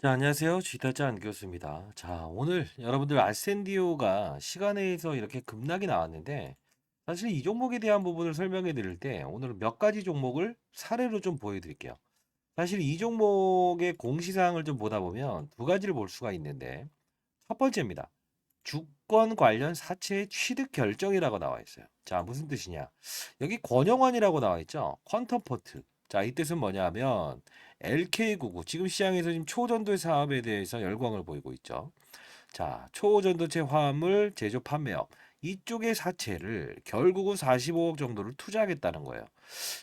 자, 안녕하세요. 지타자 안교수입니다. 자, 오늘 여러분들 알센디오가 시간에서 이렇게 급락이 나왔는데, 사실 이 종목에 대한 부분을 설명해 드릴 때, 오늘 몇 가지 종목을 사례로 좀 보여드릴게요. 사실 이 종목의 공시사항을 좀 보다 보면 두 가지를 볼 수가 있는데, 첫 번째입니다. 주권 관련 사채의 취득 결정이라고 나와 있어요. 자, 무슨 뜻이냐? 여기 권영환이라고 나와 있죠. 퀀텀포트. 자, 이 뜻은 뭐냐면 LK99 지금 시장에서 지금 초전도 사업에 대해서 열광을 보이고 있죠. 자, 초전도체 화합물 제조 판매업 이쪽의 사채를 결국은 45억 정도를 투자하겠다는 거예요.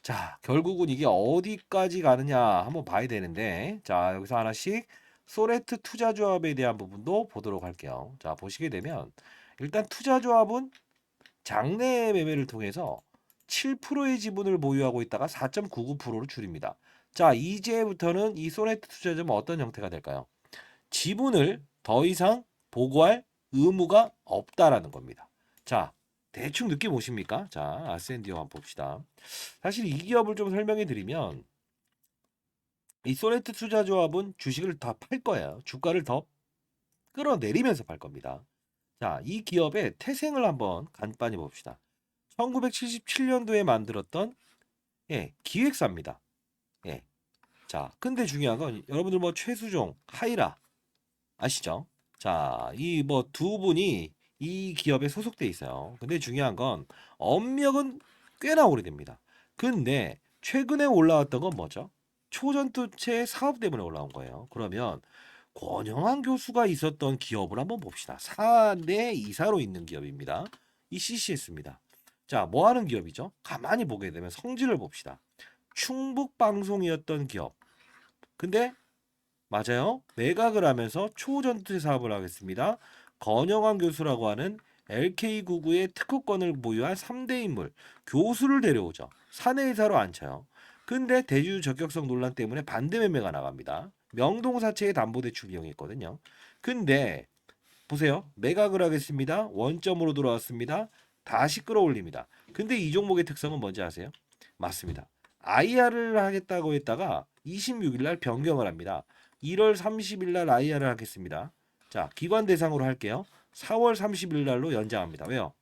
자, 결국은 이게 어디까지 가느냐 한번 봐야 되는데, 자, 여기서 하나씩 소레트 투자조합에 대한 부분도 보도록 할게요. 자, 보시게 되면 일단 투자조합은 장내 매매를 통해서 7%의 지분을 보유하고 있다가 4.99%로 줄입니다. 자, 이제부터는 이 소네트 투자자는 어떤 형태가 될까요? 지분을 더 이상 보고할 의무가 없다라는 겁니다. 자, 대충 느낌 오십니까? 자, 아센디오 한번 봅시다. 사실 이 기업을 좀 설명해 드리면 이 소네트 투자조합은 주식을 다 팔 거예요. 주가를 더 끌어내리면서 팔 겁니다. 자, 이 기업의 태생을 한번 간단히 봅시다. 1977년도에 만들었던 기획사입니다. 예. 자, 근데 중요한 건 여러분들 뭐 최수종, 하이라 아시죠? 자, 이 뭐 두 분이 이 기업에 소속돼 있어요. 근데 중요한 건 업력은 꽤나 오래됩니다. 근데 최근에 올라왔던 건 뭐죠? 초전도체 사업 때문에 올라온 거예요. 그러면 권영한 교수가 있었던 기업을 한번 봅시다. 사내 이사로 있는 기업입니다. 이 CCS입니다. 자, 뭐 하는 기업이죠? 가만히 보게 되면 성질을 봅시다. 충북방송이었던 기업. 근데 맞아요. 매각을 하면서 초전투 사업을 하겠습니다. 건영환 교수라고 하는 LK99의 특허권을 보유한 3대 인물, 교수를 데려오죠. 사내이사로 앉혀요. 근데 대주주 적격성 논란 때문에 반대 매매가 나갑니다. 명동사채의 담보대출 이용했거든요. 근데 보세요. 매각을 하겠습니다. 원점으로 돌아왔습니다. 다시 끌어올립니다. 근데 이 종목의 특성은 뭔지 아세요? 맞습니다. IR을 하겠다고 했다가 26일 날 변경을 합니다. 1월 30일 날 IR을 하겠습니다. 자, 기관 대상으로 할게요. 4월 30일 날로 연장합니다. 왜요?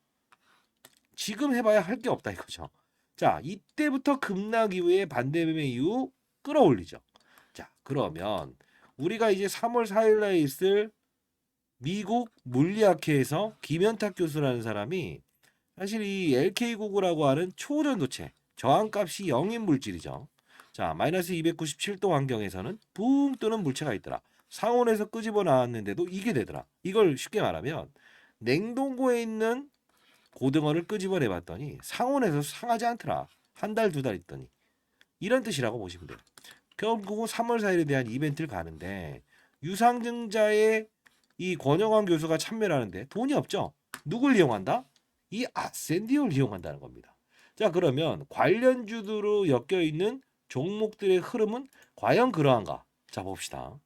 지금 해봐야 할 게 없다 이거죠. 자, 이때부터 급락 이후에 반대 매매 이후 끌어올리죠. 자, 그러면 우리가 이제 3월 4일 날 있을 미국 물리학회에서 김현탁 교수라는 사람이 사실 이 LK99라고 하는 초전도체 저항값이 0인 물질이죠. 자, 마이너스 297도 환경에서는 붕 뜨는 물체가 있더라. 상온에서 끄집어 나왔는데도 이게 되더라. 이걸 쉽게 말하면 냉동고에 있는 고등어를 끄집어 내봤더니 상온에서 상하지 않더라. 한 달, 두 달 있더니. 이런 뜻이라고 보시면 돼요. 결국은 3월 4일에 대한 이벤트를 가는데 유상증자의 이 권영환 교수가 참여를 하는데 돈이 없죠. 누굴 이용한다? 이 아센디오를 이용한다는 겁니다. 자, 그러면 관련주들로 엮여 있는 종목들의 흐름은 과연 그러한가? 자, 봅시다.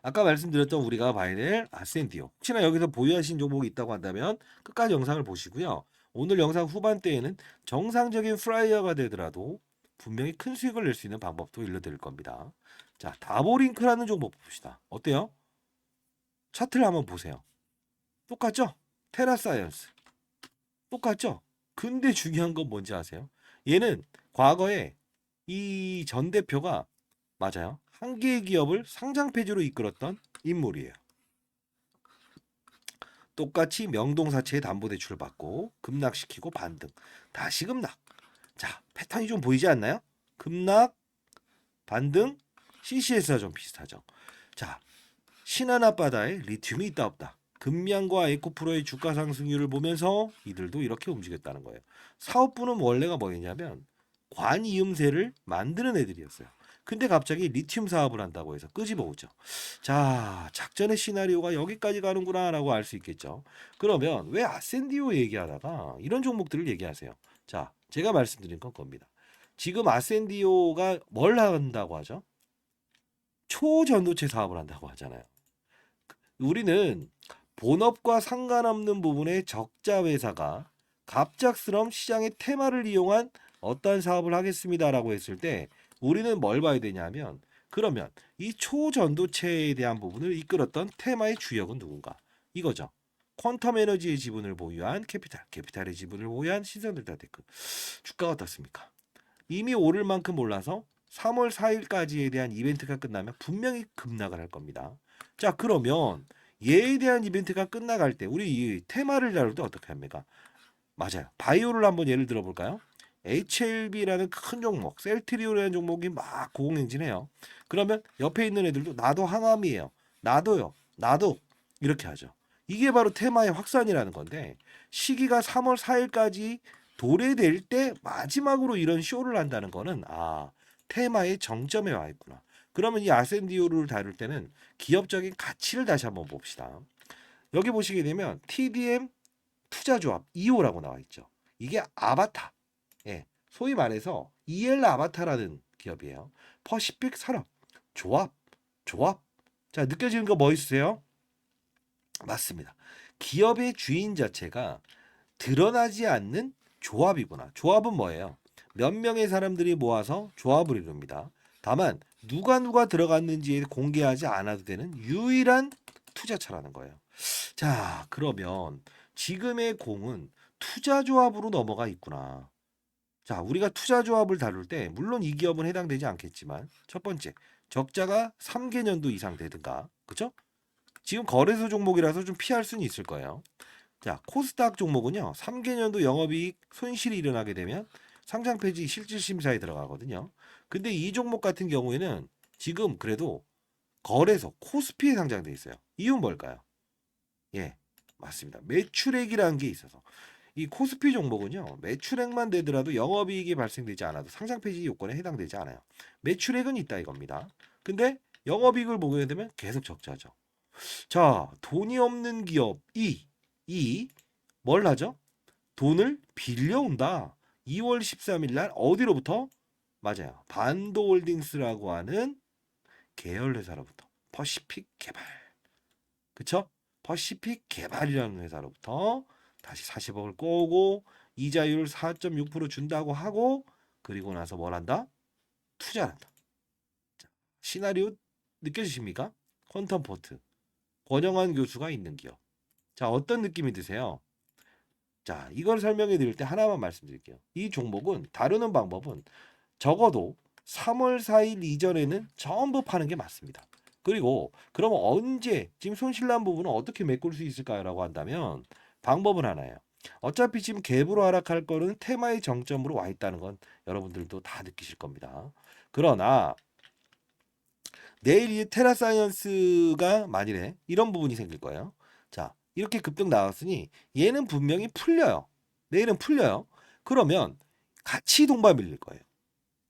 아까 말씀드렸던 우리가 봐야 될 아센디오. 혹시나 여기서 보유하신 종목이 있다고 한다면 끝까지 영상을 보시고요. 오늘 영상 후반대에는 정상적인 플라이어가 되더라도 분명히 큰 수익을 낼 수 있는 방법도 일러드릴 겁니다. 자, 다보링크라는 종목 봅시다. 어때요? 차트를 한번 보세요. 똑같죠? 테라사이언스. 똑같죠? 근데 중요한 건 뭔지 아세요? 얘는 과거에 이 전 대표가 맞아요. 한 개의 기업을 상장 폐지로 이끌었던 인물이에요. 똑같이 명동사채의 담보대출을 받고 급락시키고 반등. 다시 급락. 자, 패턴이 좀 보이지 않나요? 급락, 반등, CCS와 좀 비슷하죠. 자, 신한 앞바다에 리튬이 있다 없다. 금양과 에코프로의 주가 상승률을 보면서 이들도 이렇게 움직였다는 거예요. 사업부는 원래가 뭐였냐면 관이음새를 만드는 애들이었어요. 근데 갑자기 리튬 사업을 한다고 해서 끄집어 오죠. 자, 작전의 시나리오가 여기까지 가는구나라고 알 수 있겠죠. 그러면 왜 아센디오 얘기하다가 이런 종목들을 얘기하세요? 자, 제가 말씀드린 건 겁니다. 지금 아센디오가 뭘 한다고 하죠? 초전도체 사업을 한다고 하잖아요. 우리는 본업과 상관없는 부분의 적자 회사가 갑작스럼 시장의 테마를 이용한 어떤 사업을 하겠습니다라고 했을 때 우리는 뭘 봐야 되냐면 그러면 이 초전도체에 대한 부분을 이끌었던 테마의 주역은 누군가? 이거죠. 퀀텀 에너지의 지분을 보유한 캐피탈의 지분을 보유한 신성델타테크. 주가가 어떻습니까? 이미 오를 만큼 올라서 3월 4일까지에 대한 이벤트가 끝나면 분명히 급락을 할 겁니다. 자, 그러면 얘에 대한 이벤트가 끝나갈 때 우리 이 테마를 다룰 때 어떻게 합니까? 맞아요. 바이오를 한번 예를 들어 볼까요? HLB라는 큰 종목, 셀트리오라는 종목이 막 고공행진해요. 그러면 옆에 있는 애들도 나도 항암이에요. 나도요. 나도 이렇게 하죠. 이게 바로 테마의 확산이라는 건데 시기가 3월 4일까지 도래될 때 마지막으로 이런 쇼를 한다는 거는 테마의 정점에 와 있구나. 그러면 이 아센디오를 다룰 때는 기업적인 가치를 다시 한번 봅시다. 여기 보시게 되면 TDM 투자조합 2호라고 나와 있죠. 이게 아바타. 예. 소위 말해서 EL 아바타라는 기업이에요. 퍼시픽 산업. 조합. 조합. 자, 느껴지는 거 뭐 있으세요? 맞습니다. 기업의 주인 자체가 드러나지 않는 조합이구나. 조합은 뭐예요? 몇 명의 사람들이 모아서 조합을 이룹니다. 다만 누가 들어갔는지 공개하지 않아도 되는 유일한 투자처라는 거예요. 자, 그러면 지금의 공은 투자조합으로 넘어가 있구나. 자, 우리가 투자조합을 다룰 때 물론 이 기업은 해당되지 않겠지만 첫 번째, 적자가 3개년도 이상 되든가. 그죠? 지금 거래소 종목이라서 좀 피할 수는 있을 거예요. 자, 코스닥 종목은요. 3개년도 영업이익 손실이 일어나게 되면 상장 폐지 실질 심사에 들어가거든요. 근데 이 종목 같은 경우에는 지금 그래도 거래소 코스피에 상장돼 있어요. 이유는 뭘까요? 예, 맞습니다. 매출액이라는 게 있어서 이 코스피 종목은요. 매출액만 되더라도 영업이익이 발생되지 않아도 상장 폐지 요건에 해당되지 않아요. 매출액은 있다 이겁니다. 근데 영업이익을 보게 되면 계속 적자죠. 자, 돈이 없는 기업이 뭘 하죠? 돈을 빌려온다. 2월 13일 날 어디로부터? 맞아요. 반도홀딩스라고 하는 계열 회사로부터 퍼시픽 개발. 그쵸? 퍼시픽 개발이라는 회사로부터 다시 40억을 꼬고 이자율 4.6% 준다고 하고 그리고 나서 뭘 한다? 투자한다. 자, 시나리오 느껴지십니까? 퀀텀 포트. 권영환 교수가 있는 기업. 자, 어떤 느낌이 드세요? 자, 이걸 설명해 드릴 때 하나만 말씀드릴게요. 이 종목은 다루는 방법은 적어도 3월 4일 이전에는 전부 파는 게 맞습니다. 그리고 그러면 언제 지금 손실난 부분은 어떻게 메꿀 수 있을까요? 라고 한다면 방법은 하나예요. 어차피 지금 갭으로 하락할 거는 테마의 정점으로 와 있다는 건 여러분들도 다 느끼실 겁니다. 그러나 내일 이 테라사이언스가 만일에 이런 부분이 생길 거예요. 자, 이렇게 급등 나왔으니 얘는 분명히 풀려요. 내일은 풀려요. 그러면 같이 동반 밀릴 거예요.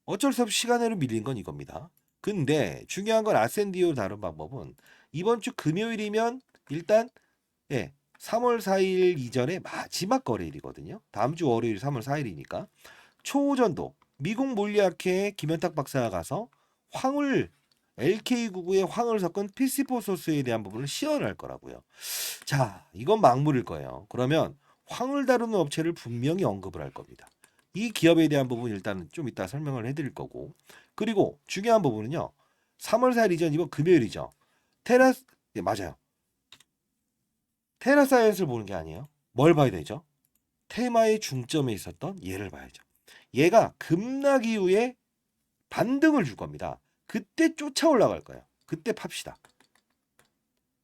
어쩔 수 없이 시간으로 밀린 건 이겁니다. 근데 중요한 건 아센디오 다른 방법은 이번 주 금요일이면 일단 3월 4일 이전에 마지막 거래일이거든요. 다음 주 월요일 3월 4일이니까 초전도 미국 몰리아케의 김현탁 박사가 가서 황을 LK99에 황을 섞은 PC4 소스에 대한 부분을 시연할 거라고요. 자, 이건 막물일 거예요. 그러면 황을 다루는 업체를 분명히 언급을 할 겁니다. 이 기업에 대한 부분 일단 좀 이따 설명을 해드릴 거고 그리고 중요한 부분은요. 3월 4일 이전 이번 금요일이죠. 맞아요. 테라사이언스를 보는 게 아니에요. 뭘 봐야 되죠? 테마의 중점에 있었던 얘를 봐야죠. 얘가 급락 이후에 반등을 줄 겁니다. 그때 쫓아 올라갈 거예요. 그때 팝시다.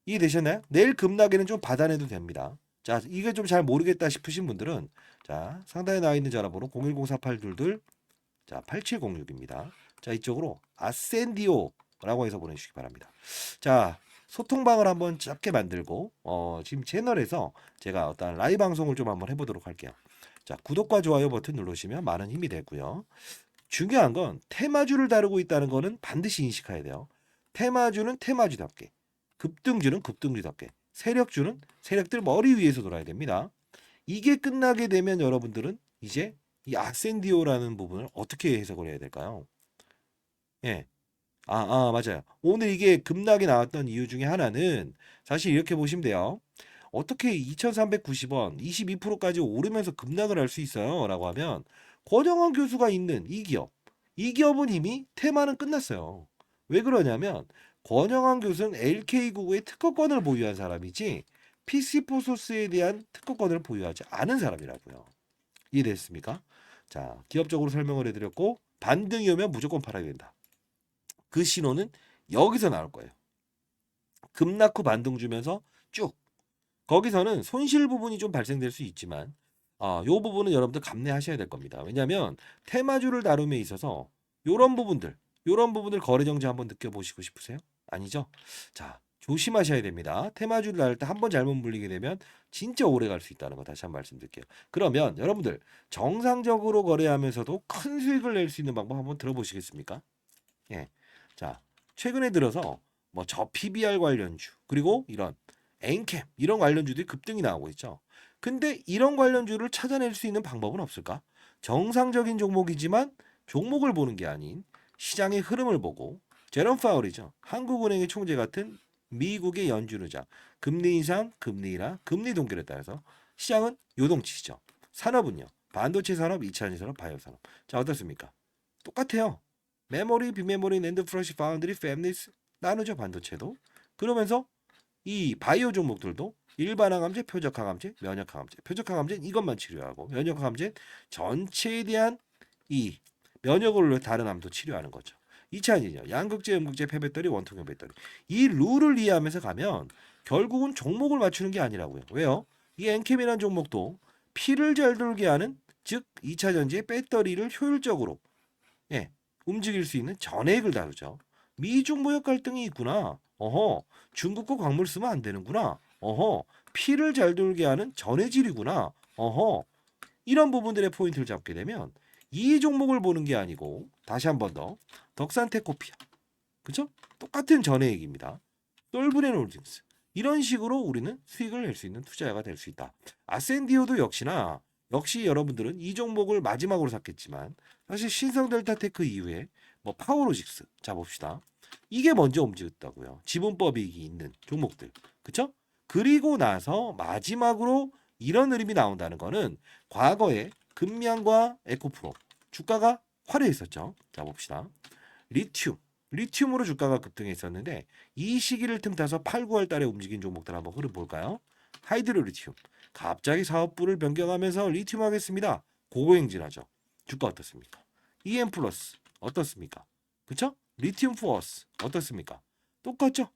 이해되셨나요? 내일 급락에는 좀 받아내도 됩니다. 자, 이게 좀 잘 모르겠다 싶으신 분들은 자, 상단에 나와 있는 전화번호 0104822 자, 8706입니다. 자, 이쪽으로 아센디오라고 해서 보내주시기 바랍니다. 자, 소통방을 한번 짧게 만들고 지금 채널에서 제가 어떤 라이브 방송을 좀 한번 해보도록 할게요. 자, 구독과 좋아요 버튼 누르시면 많은 힘이 되고요. 중요한 건 테마주를 다루고 있다는 거는 반드시 인식해야 돼요. 테마주는 테마주답게, 급등주는 급등주답게, 세력주는 세력들 머리 위에서 돌아야 됩니다. 이게 끝나게 되면 여러분들은 이제 이 아센디오라는 부분을 어떻게 해석을 해야 될까요? 예. 맞아요. 오늘 이게 급락이 나왔던 이유 중에 하나는 사실 이렇게 보시면 돼요. 어떻게 2,390원, 22%까지 오르면서 급락을 할 수 있어요? 라고 하면 권영환 교수가 있는 이 기업. 이 기업은 이미 테마는 끝났어요. 왜 그러냐면 권영환 교수는 LK99의 특허권을 보유한 사람이지 PC4소스에 대한 특허권을 보유하지 않은 사람이라고요. 이해됐습니까? 자, 기업적으로 설명을 해드렸고 반등이 오면 무조건 팔아야 된다. 그 신호는 여기서 나올 거예요. 급락 후 반등 주면서 쭉. 거기서는 손실 부분이 좀 발생될 수 있지만 요 부분은 여러분들 감내하셔야 될 겁니다. 왜냐하면 테마주를 다룸에 있어서 요런 부분들 거래 정지 한번 느껴보시고 싶으세요? 아니죠? 자, 조심하셔야 됩니다. 테마주를 다룰 때 한 번 잘못 물리게 되면 진짜 오래 갈 수 있다는 거 다시 한번 말씀드릴게요. 그러면 여러분들 정상적으로 거래하면서도 큰 수익을 낼 수 있는 방법 한번 들어보시겠습니까? 예. 자, 최근에 들어서 뭐 저 PBR 관련주 그리고 이런 엔캠 이런 관련주들이 급등이 나오고 있죠. 근데 이런 관련주를 찾아낼 수 있는 방법은 없을까? 정상적인 종목이지만 종목을 보는 게 아닌 시장의 흐름을 보고 제롬 파월이죠. 한국은행의 총재 같은 미국의 연준의장 금리 인상, 금리 인하, 금리 동결에 따라서 시장은 요동치죠. 산업은요. 반도체 산업, 2차 산업, 바이오 산업. 자, 어떻습니까? 똑같아요. 메모리, 비메모리, 낸드, 프러시, 파운드리, 팹리스 나누죠 반도체도. 그러면서 이 바이오 종목들도 일반 항암제, 표적 항암제, 면역 항암제. 표적 항암제 이것만 치료하고 면역 항암제 전체에 대한 이 면역을 다른 암도 치료하는 거죠. 2차는요. 양극재, 음극재, 폐배터리, 원통형 배터리. 이 룰을 이해하면서 가면 결국은 종목을 맞추는 게 아니라고요. 왜요? 이 엔캠이라는 종목도 피를 잘 돌게 하는 즉 2차 전지의 배터리를 효율적으로 예, 움직일 수 있는 전해액을 다루죠. 미중 무역 갈등이 있구나. 어허, 중국과 광물 쓰면 안 되는구나. 어허, 피를 잘 돌게 하는 전해질이구나. 어허, 이런 부분들의 포인트를 잡게 되면 이 종목을 보는 게 아니고 다시 한 번 더 덕산테코피아, 그죠? 똑같은 전해액입니다. 솔브렌홀딩스 이런 식으로 우리는 수익을 낼 수 있는 투자자가 될 수 있다. 아센디오도 역시 여러분들은 이 종목을 마지막으로 샀겠지만 사실 신성델타테크 이후에 뭐 파워로직스 자 봅시다. 이게 먼저 움직였다고요. 지분법이 있는 종목들. 그쵸? 그리고 나서 마지막으로 이런 흐름이 나온다는 거는 과거에 금양과 에코프로 주가가 화려했었죠. 자 봅시다. 리튬으로 주가가 급등했었는데 이 시기를 틈타서 8, 9월 달에 움직인 종목들 한번 흐름 볼까요? 하이드로 리튬. 갑자기 사업부를 변경하면서 리튬 하겠습니다. 고고행진하죠. 주가 어떻습니까? EM 플러스 어떻습니까? 그쵸? 리튬 포어스 어떻습니까? 똑같죠?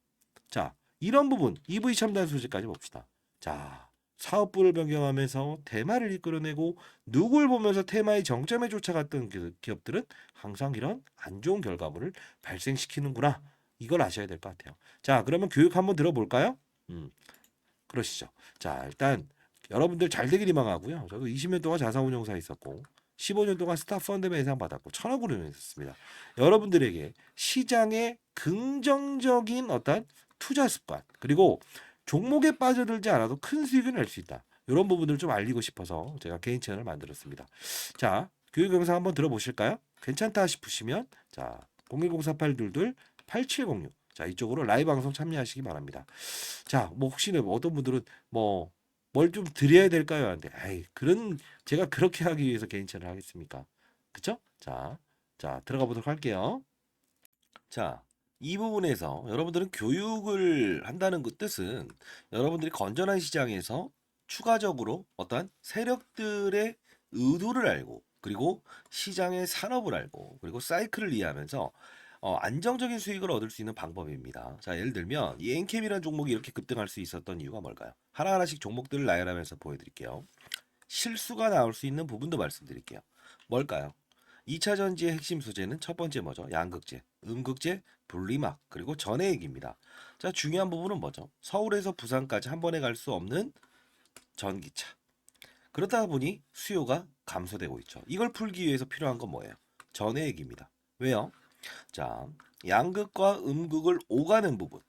자, 이런 부분 EV 첨단 소재까지 봅시다. 자, 사업부를 변경하면서 테마를 이끌어내고 누굴 보면서 테마의 정점에 쫓아갔던 기업들은 항상 이런 안 좋은 결과물을 발생시키는구나. 이걸 아셔야 될 것 같아요. 자, 그러면 교육 한번 들어볼까요? 그러시죠. 자, 일단 여러분들 잘 되길 희망하고요. 저도 20년 동안 자산운용사에 있었고 15년 동안 스타펀드 매상 받았고 1,000억으로 운용했습니다. 여러분들에게 시장의 긍정적인 어떤 투자 습관 그리고 종목에 빠져들지 않아도 큰 수익을 낼 수 있다. 이런 부분들을 좀 알리고 싶어서 제가 개인 채널을 만들었습니다. 자, 교육 영상 한번 들어보실까요? 괜찮다 싶으시면 자, 0104822-8706 자, 이쪽으로 라이브 방송 참여하시기 바랍니다. 자, 뭐 혹시나 어떤 분들은 뭐 뭘 좀 드려야 될까요? 하는데, 아이, 제가 그렇게 하기 위해서 개인 채널 하겠습니까? 그쵸? 자, 들어가 보도록 할게요. 자, 이 부분에서 여러분들은 교육을 한다는 그 뜻은 여러분들이 건전한 시장에서 추가적으로 어떤 세력들의 의도를 알고 그리고 시장의 산업을 알고 그리고 사이클을 이해하면서 안정적인 수익을 얻을 수 있는 방법입니다. 자, 예를 들면 이 엔캠이라는 종목이 이렇게 급등할 수 있었던 이유가 뭘까요? 하나하나씩 종목들을 나열하면서 보여드릴게요. 실수가 나올 수 있는 부분도 말씀드릴게요. 뭘까요? 2차 전지의 핵심 소재는 첫 번째 뭐죠? 양극재, 음극재, 분리막, 그리고 전해액입니다. 자, 중요한 부분은 뭐죠? 서울에서 부산까지 한 번에 갈 수 없는 전기차. 그러다 보니 수요가 감소되고 있죠. 이걸 풀기 위해서 필요한 건 뭐예요? 전해액입니다. 왜요? 자, 양극과 음극을 오가는 부분.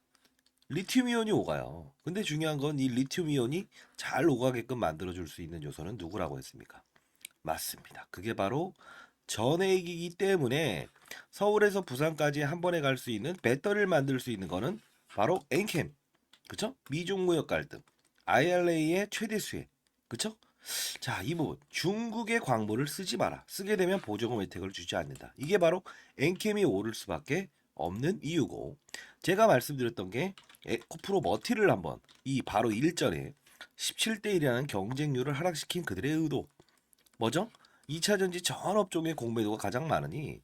리튬 이온이 오가요. 근데 중요한 건 이 리튬 이온이 잘 오가게끔 만들어줄 수 있는 요소는 누구라고 했습니까? 맞습니다. 그게 바로 전해액이기 때문에 서울에서 부산까지 한 번에 갈 수 있는 배터리를 만들 수 있는 거는 바로 엔캠. 그쵸? 미중 무역 갈등. IRA의 최대 수혜. 그쵸? 자, 이 부분. 중국의 광물을 쓰지 마라. 쓰게 되면 보조금 혜택을 주지 않는다. 이게 바로 엔캠이 오를 수밖에 없는 이유고, 제가 말씀드렸던 게 에코프로 머티를 한번 이 바로 일전에 17대 1이라는 경쟁률을 하락시킨 그들의 의도 뭐죠? 2차 전지 전 업종의 공매도가 가장 많으니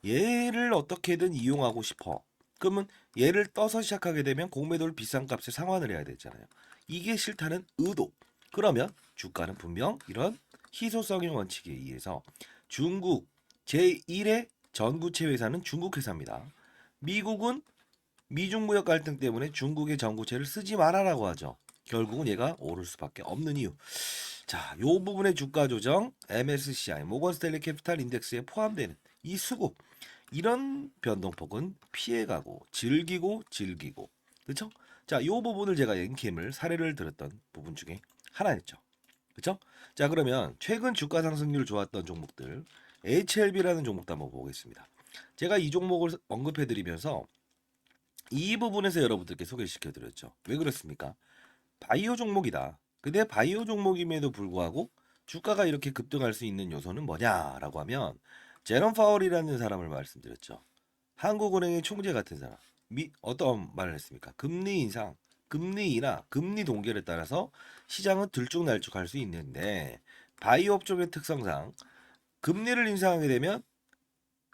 얘를 어떻게든 이용하고 싶어. 그러면 얘를 떠서 시작하게 되면 공매도를 비싼 값에 상환을 해야 되잖아요. 이게 싫다는 의도. 그러면 주가는 분명 이런 희소성의 원칙에 의해서 중국 제1의 전구체 회사는 중국 회사입니다. 미국은 미중 무역 갈등 때문에 중국의 전구체를 쓰지 말아라고 하죠. 결국은 얘가 오를 수밖에 없는 이유. 자, 요 부분의 주가 조정 MSCI 모건 스탠리 캐피탈 인덱스에 포함되는 이 수급 이런 변동폭은 피해가고 즐기고 그렇죠? 자, 요 부분을 제가 엔캠을 사례를 들었던 부분 중에 하나였죠. 그렇죠? 자, 그러면 최근 주가 상승률 좋았던 종목들 HLB라는 종목도 한번 보겠습니다. 제가 이 종목을 언급해 드리면서 이 부분에서 여러분들께 소개시켜 드렸죠. 왜 그렇습니까? 바이오 종목이다. 근데 바이오 종목임에도 불구하고 주가가 이렇게 급등할 수 있는 요소는 뭐냐라고 하면 제롬 파월이라는 사람을 말씀드렸죠. 한국은행의 총재 같은 사람. 어떤 말을 했습니까? 금리 인상, 금리 인하, 금리 동결에 따라서 시장은 들쭉날쭉할 수 있는데 바이오 업종의 특성상 금리를 인상하게 되면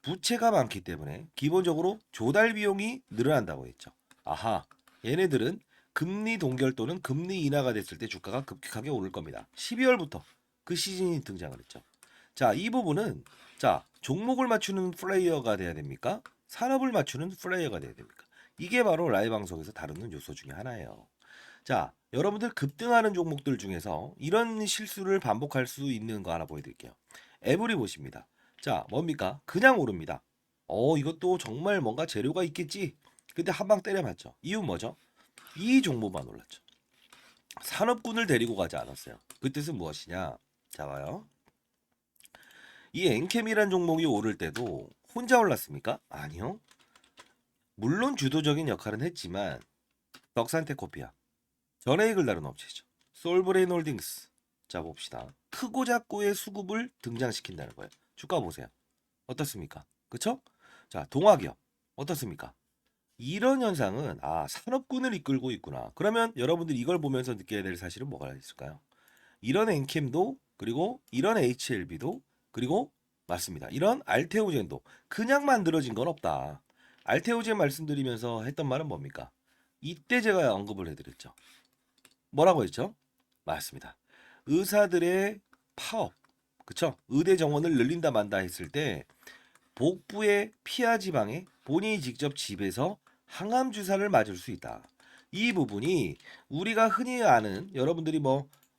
부채가 많기 때문에 기본적으로 조달 비용이 늘어난다고 했죠. 아하, 얘네들은 금리 동결 또는 금리 인하가 됐을 때 주가가 급격하게 오를 겁니다. 12월부터 그 시즌이 등장을 했죠. 자, 이 부분은 자, 종목을 맞추는 플레이어가 돼야 됩니까? 산업을 맞추는 플레이어가 돼야 됩니까? 이게 바로 라이브 방송에서 다루는 요소 중에 하나예요. 자, 여러분들 급등하는 종목들 중에서 이런 실수를 반복할 수 있는 거 하나 보여드릴게요. 에브리 보십니다. 자, 뭡니까? 그냥 오릅니다. 이것도 정말 뭔가 재료가 있겠지. 근데 한 방 때려맞죠. 이유 뭐죠? 이 종목만 올랐죠. 산업군을 데리고 가지 않았어요. 그 뜻은 무엇이냐? 자, 봐요. 이 엔캠이란 종목이 오를 때도 혼자 올랐습니까? 아니요. 물론 주도적인 역할은 했지만 덕산테코피아, 전해익을 다룬 업체죠. 솔브레인 홀딩스. 자, 봅시다. 크고 작고의 수급을 등장시킨다는 거예요. 주가 보세요. 어떻습니까? 그쵸? 자, 동화기업 어떻습니까? 이런 현상은 산업군을 이끌고 있구나. 그러면 여러분들 이걸 보면서 느껴야 될 사실은 뭐가 있을까요? 이런 엔캠도 그리고 이런 HLB도 그리고 맞습니다. 이런 알테오젠도 그냥 만들어진 건 없다. 알테오젠 말씀드리면서 했던 말은 뭡니까? 이때 제가 언급을 해드렸죠. 뭐라고 했죠? 맞습니다. 의사들의 파업, 그쵸? 의대 정원을 늘린다 만다 했을 때 복부의 피하 지방에 본인이 직접 집에서 항암 주사를 맞을 수 있다. 이 부분이 우리가 흔히 아는 여러분들이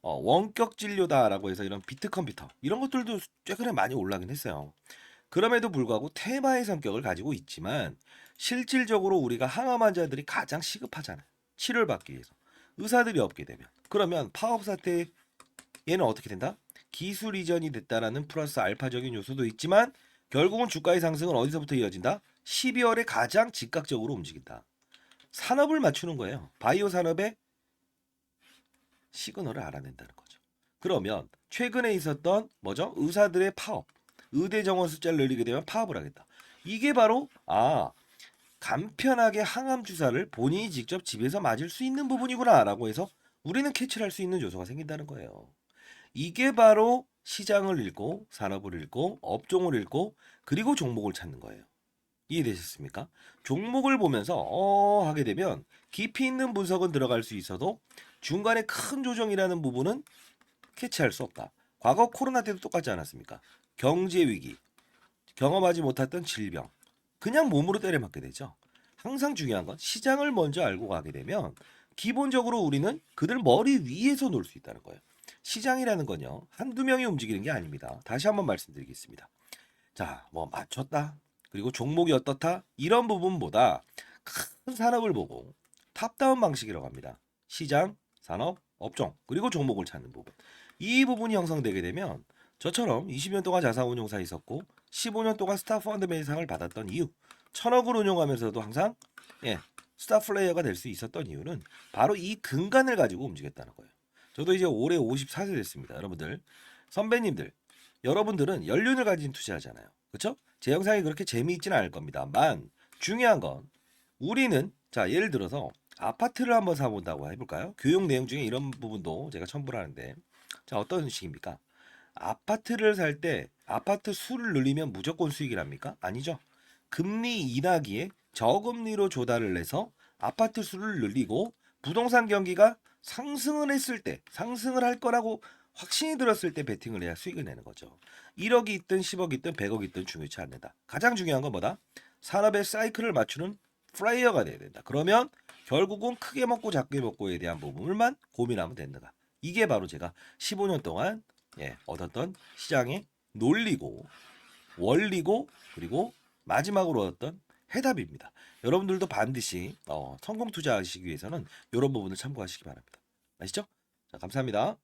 원격 진료다라고 해서 이런 비트 컴퓨터 이런 것들도 최근에 많이 올라긴 했어요. 그럼에도 불구하고 테마의 성격을 가지고 있지만 실질적으로 우리가 항암 환자들이 가장 시급하잖아요. 치료를 받기 위해서. 의사들이 없게 되면 그러면 파업 사태 얘는 어떻게 된다? 기술 이전이 됐다라는 플러스 알파적인 요소도 있지만 결국은 주가의 상승은 어디서부터 이어진다? 12월에 가장 즉각적으로 움직인다. 산업을 맞추는 거예요. 바이오 산업의 시그널을 알아낸다는 거죠. 그러면 최근에 있었던 뭐죠? 의사들의 파업, 의대 정원 숫자를 늘리게 되면 파업을 하겠다. 이게 바로 간편하게 항암 주사를 본인이 직접 집에서 맞을 수 있는 부분이구나라고 해서 우리는 캐치를 할 수 있는 요소가 생긴다는 거예요. 이게 바로 시장을 읽고 산업을 읽고 업종을 읽고 그리고 종목을 찾는 거예요. 이해되셨습니까? 종목을 보면서 하게 되면 깊이 있는 분석은 들어갈 수 있어도 중간에 큰 조정이라는 부분은 캐치할 수 없다. 과거 코로나 때도 똑같지 않았습니까? 경제 위기, 경험하지 못했던 질병, 그냥 몸으로 때려맞게 되죠. 항상 중요한 건 시장을 먼저 알고 가게 되면 기본적으로 우리는 그들 머리 위에서 놀 수 있다는 거예요. 시장이라는 건요. 한두 명이 움직이는 게 아닙니다. 다시 한번 말씀드리겠습니다. 자, 맞췄다. 그리고 종목이 어떻다? 이런 부분보다 큰 산업을 보고 탑다운 방식이라고 합니다. 시장, 산업, 업종, 그리고 종목을 찾는 부분. 이 부분이 형성되게 되면 저처럼 20년 동안 자산운용사 있었고 15년 동안 스타펀드 매상을 받았던 이유, 1000억을 운용하면서도 항상 스타 플레이어가 될 수 있었던 이유는 바로 이 근간을 가지고 움직였다는 거예요. 저도 이제 올해 54세 됐습니다. 여러분들, 선배님들, 여러분들은 연륜을 가진 투자하잖아요. 그렇죠? 제 영상이 그렇게 재미있지는 않을 겁니다만 중요한 건 우리는 자 예를 들어서 아파트를 한번 사본다고 해볼까요? 교육 내용 중에 이런 부분도 제가 첨부를 하는데 자 어떤 식입니까? 아파트를 살 때 아파트 수를 늘리면 무조건 수익이랍니까? 아니죠. 금리 인하기에 저금리로 조달을 해서 아파트 수를 늘리고 부동산 경기가 상승을 했을 때 상승을 할 거라고 확신이 들었을 때 베팅을 해야 수익을 내는 거죠. 1억이 있든 10억이 있든 100억이 있든 중요치 않는다. 가장 중요한 건 뭐다? 산업의 사이클을 맞추는 플레이어가 돼야 된다. 그러면 결국은 크게 먹고 작게 먹고에 대한 부분을만 고민하면 된다. 이게 바로 제가 15년 동안 얻었던 시장의 논리고 원리고 그리고 마지막으로 얻었던 해답입니다. 여러분들도 반드시 성공 투자하시기 위해서는 이런 부분을 참고하시기 바랍니다. 아시죠? 자, 감사합니다.